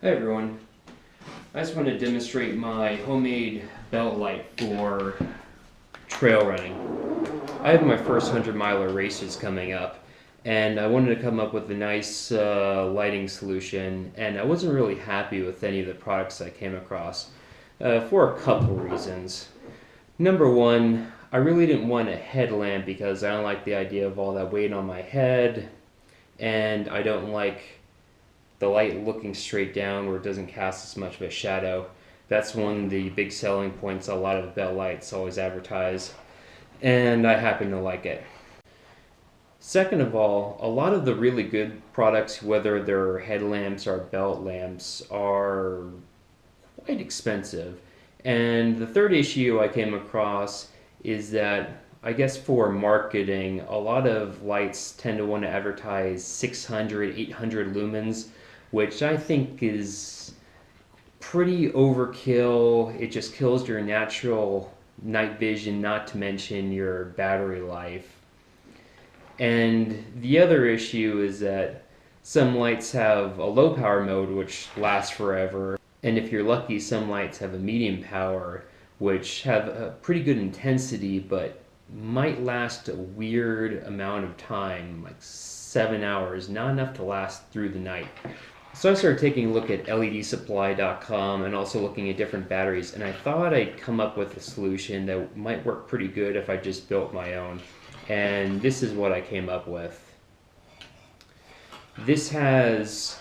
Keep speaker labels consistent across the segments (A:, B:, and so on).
A: Hi everyone, I just want to demonstrate my homemade belt light for trail running. I have my first 100-miler races coming up, and I wanted to come up with a nice lighting solution, and I wasn't really happy with any of the products I came across for a couple reasons. Number one, I really didn't want a headlamp because I don't like the idea of all that weight on my head, and I don't like the light looking straight down where it doesn't cast as much of a shadow. That's one of the big selling points a lot of belt lights always advertise, and I happen to like it. Second of all, a lot of the really good products, whether they're headlamps or belt lamps, are quite expensive. And the third issue I came across is that I guess for marketing, a lot of lights tend to want to advertise 600, 800 lumens, which I think is pretty overkill. It just kills your natural night vision, not to mention your battery life. And the other issue is that some lights have a low power mode which lasts forever, and if you're lucky, some lights have a medium power which have a pretty good intensity but might last a weird amount of time, like 7 hours, not enough to last through the night. So I started taking a look at LEDsupply.com and also looking at different batteries, and I thought I'd come up with a solution that might work pretty good if I just built my own. And this is what I came up with. This has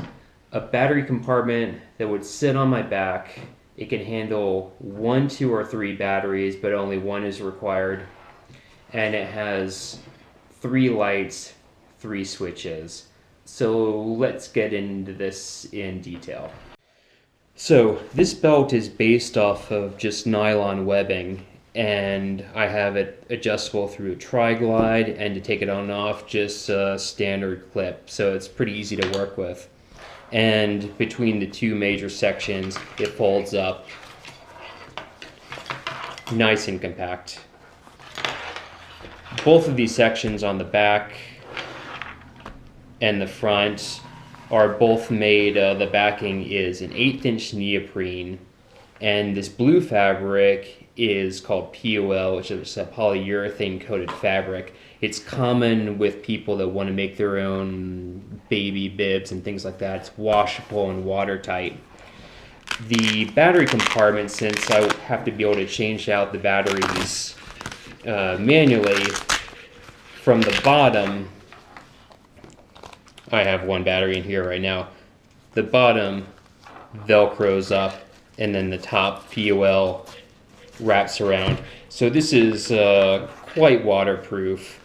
A: a battery compartment that would sit on my back. It can handle 1, 2, or 3 batteries, but only one is required. And it has 3 lights, 3 switches. So let's get into this in detail. So this belt is based off of just nylon webbing, and I have it adjustable through a tri-glide, and to take it on and off, just a standard clip. So it's pretty easy to work with. And between the 2 major sections, it folds up nice and compact. Both of these sections on the back and the front are both made, the backing is an 1/8" neoprene, and this blue fabric is called PUL, which is a polyurethane coated fabric. It's common with people that want to make their own baby bibs and things like that. It's washable and watertight. The battery compartment, since I have to be able to change out the batteries manually, from the bottom, I have 1 battery in here right now. The bottom velcros up, and then the top PUL wraps around. So this is quite waterproof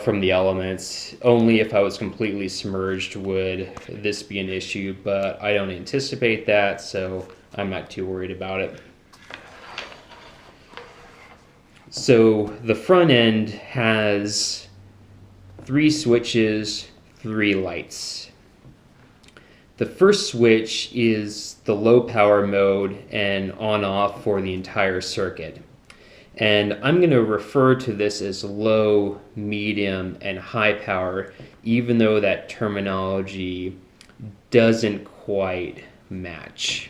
A: from the elements. Only if I was completely submerged would this be an issue, but I don't anticipate that, so I'm not too worried about it. So the front end has 3 switches, 3 lights. The first switch is the low power mode and on off for the entire circuit. And I'm going to refer to this as low, medium, and high power, even though that terminology doesn't quite match.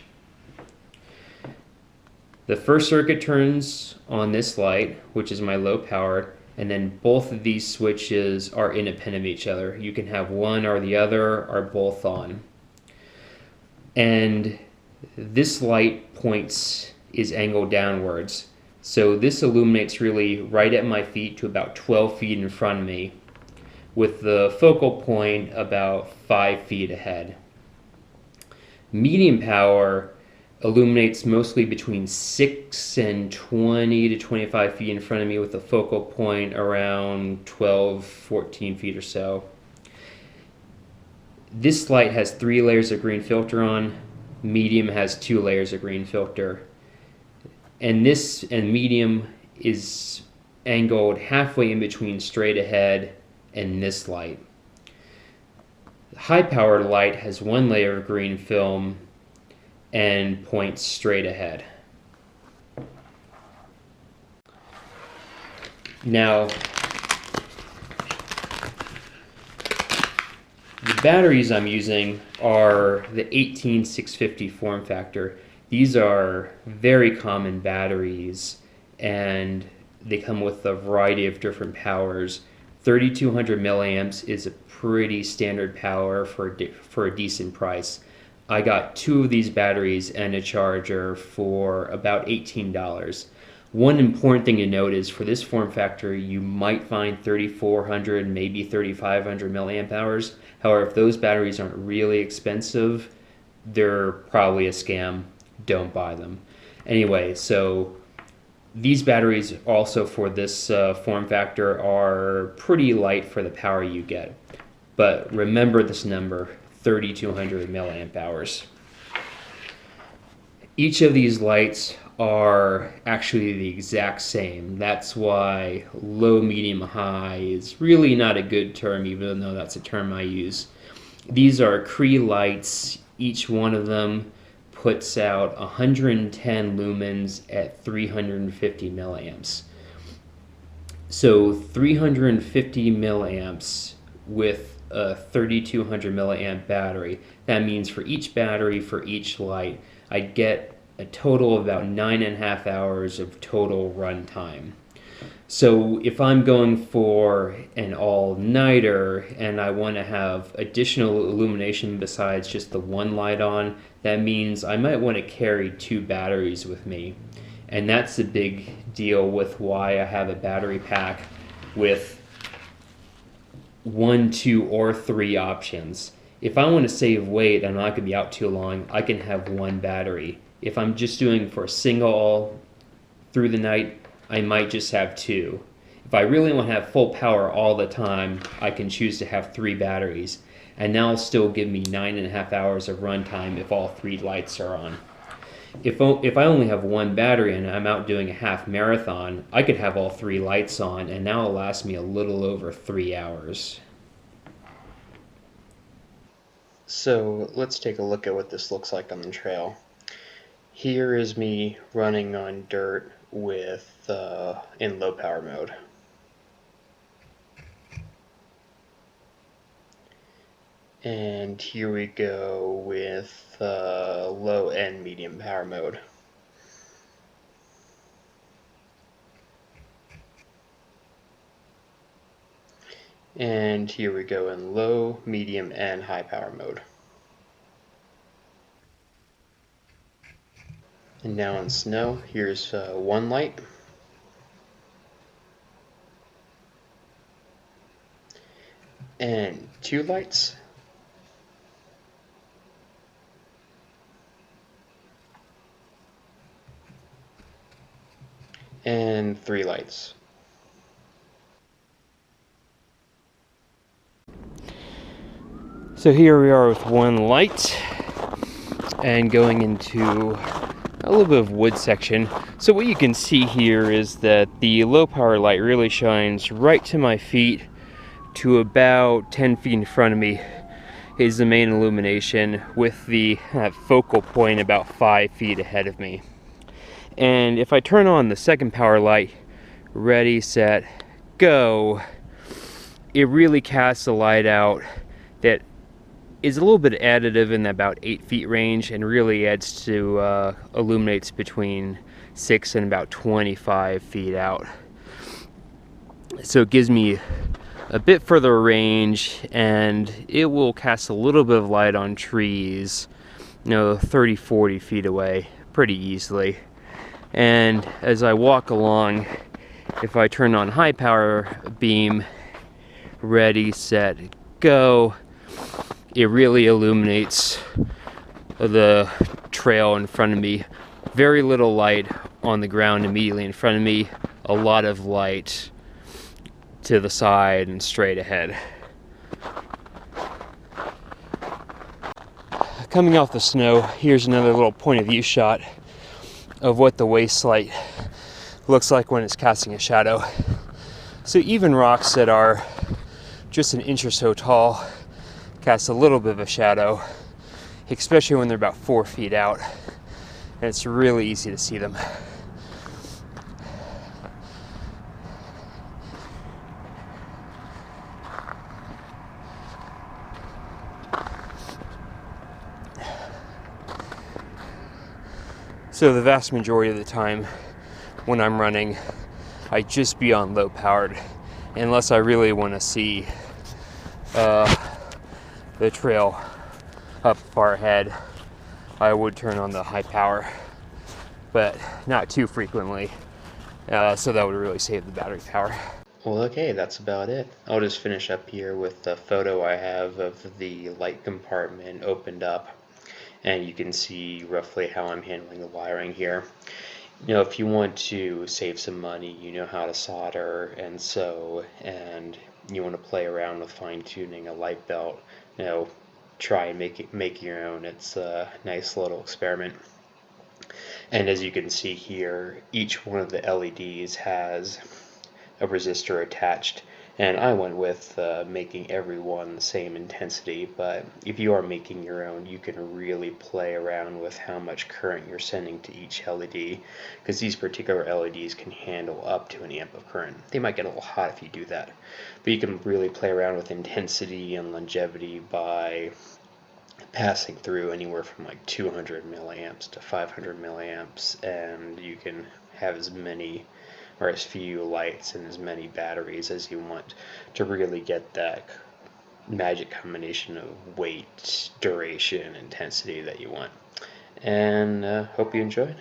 A: The first circuit turns on this light, which is my low power, and then both of these switches are independent of each other. You can have one or the other, or both on. And this light is angled downwards. So this illuminates really right at my feet to about 12 feet in front of me, with the focal point about 5 feet ahead. Medium power illuminates mostly between 6 and 20 to 25 feet in front of me, with a focal point around 12, 14 feet or so. This light has 3 layers of green filter on. Medium has 2 layers of green filter. And medium is angled halfway in between straight ahead and this light. High powered light has 1 layer of green film and points straight ahead. Now, the batteries I'm using are the 18650 form factor. These are very common batteries, and they come with a variety of different powers. 3200 milliamps is a pretty standard power for a decent price. I got 2 of these batteries and a charger for about $18. One important thing to note is for this form factor, you might find 3400, maybe 3500 milliamp hours. However, if those batteries aren't really expensive, they're probably a scam. Don't buy them. Anyway, so these batteries also for this form factor are pretty light for the power you get. But remember this number, 3200 milliamp hours. Each of these lights are actually the exact same. That's why low, medium, high is really not a good term, even though that's a term I use. These are Cree lights. Each one of them puts out 110 lumens at 350 milliamps. So 350 milliamps with a 3200 milliamp battery. That means for each battery, for each light, I'd get a total of about 9.5 hours of total run time. So if I'm going for an all-nighter and I want to have additional illumination besides just the one light on, that means I might want to carry 2 batteries with me. And that's a big deal with why I have a battery pack with 1, 2, or 3 options. If I want to save weight and I'm not going to be out too long, I can have 1 battery. If I'm just doing for a single all through the night, I might just have 2. If I really want to have full power all the time, I can choose to have 3 batteries. And that'll still give me 9.5 hours of runtime if all 3 lights are on. If I only have 1 battery and I'm out doing a half marathon, I could have all 3 lights on, and that'll last me a little over 3 hours. So let's take a look at what this looks like on the trail. Here is me running on dirt with in low power mode. And here we go with low and medium power mode. And here we go in low, medium, and high power mode. And now in snow, here's 1 light. And 2 lights. And 3 lights. So here we are with 1 light and going into a little bit of wood section. So what you can see here is that the low power light really shines right to my feet to about 10 feet in front of me is the main illumination, with the focal point about 5 feet ahead of me. And if I turn on the second power light, ready, set, go, it really casts a light out that is a little bit additive in about 8 feet range and really adds to illuminates between 6 and about 25 feet out. So it gives me a bit further range, and it will cast a little bit of light on trees, 30-40 feet away pretty easily. And as I walk along, if I turn on high power beam, ready, set, go, it really illuminates the trail in front of me. Very little light on the ground immediately in front of me, a lot of light to the side and straight ahead. Coming off the snow, here's another little point of view shot of what the waist light looks like when it's casting a shadow. So even rocks that are just an inch or so tall cast a little bit of a shadow, especially when they're about 4 feet out, and it's really easy to see them. So the vast majority of the time when I'm running, I just be on low powered, unless I really want to see the trail up far ahead. I would turn on the high power, but not too frequently, so that would really save the battery power. Well, okay, that's about it. I'll just finish up here with the photo I have of the light compartment opened up, and you can see roughly how I'm handling the wiring here. You know, if you want to save some money, you know how to solder and sew, and you want to play around with fine-tuning a light belt, you know, try and make your own. It's a nice little experiment. And as you can see here, each one of the LEDs has a resistor attached, and I went with making every one the same intensity, but if you are making your own, you can really play around with how much current you're sending to each LED, because these particular LEDs can handle up to an amp of current. They might get a little hot if you do that, but you can really play around with intensity and longevity by passing through anywhere from like 200 milliamps to 500 milliamps, and you can have as many or as few lights and as many batteries as you want to really get that magic combination of weight, duration, intensity that you want. And hope you enjoyed.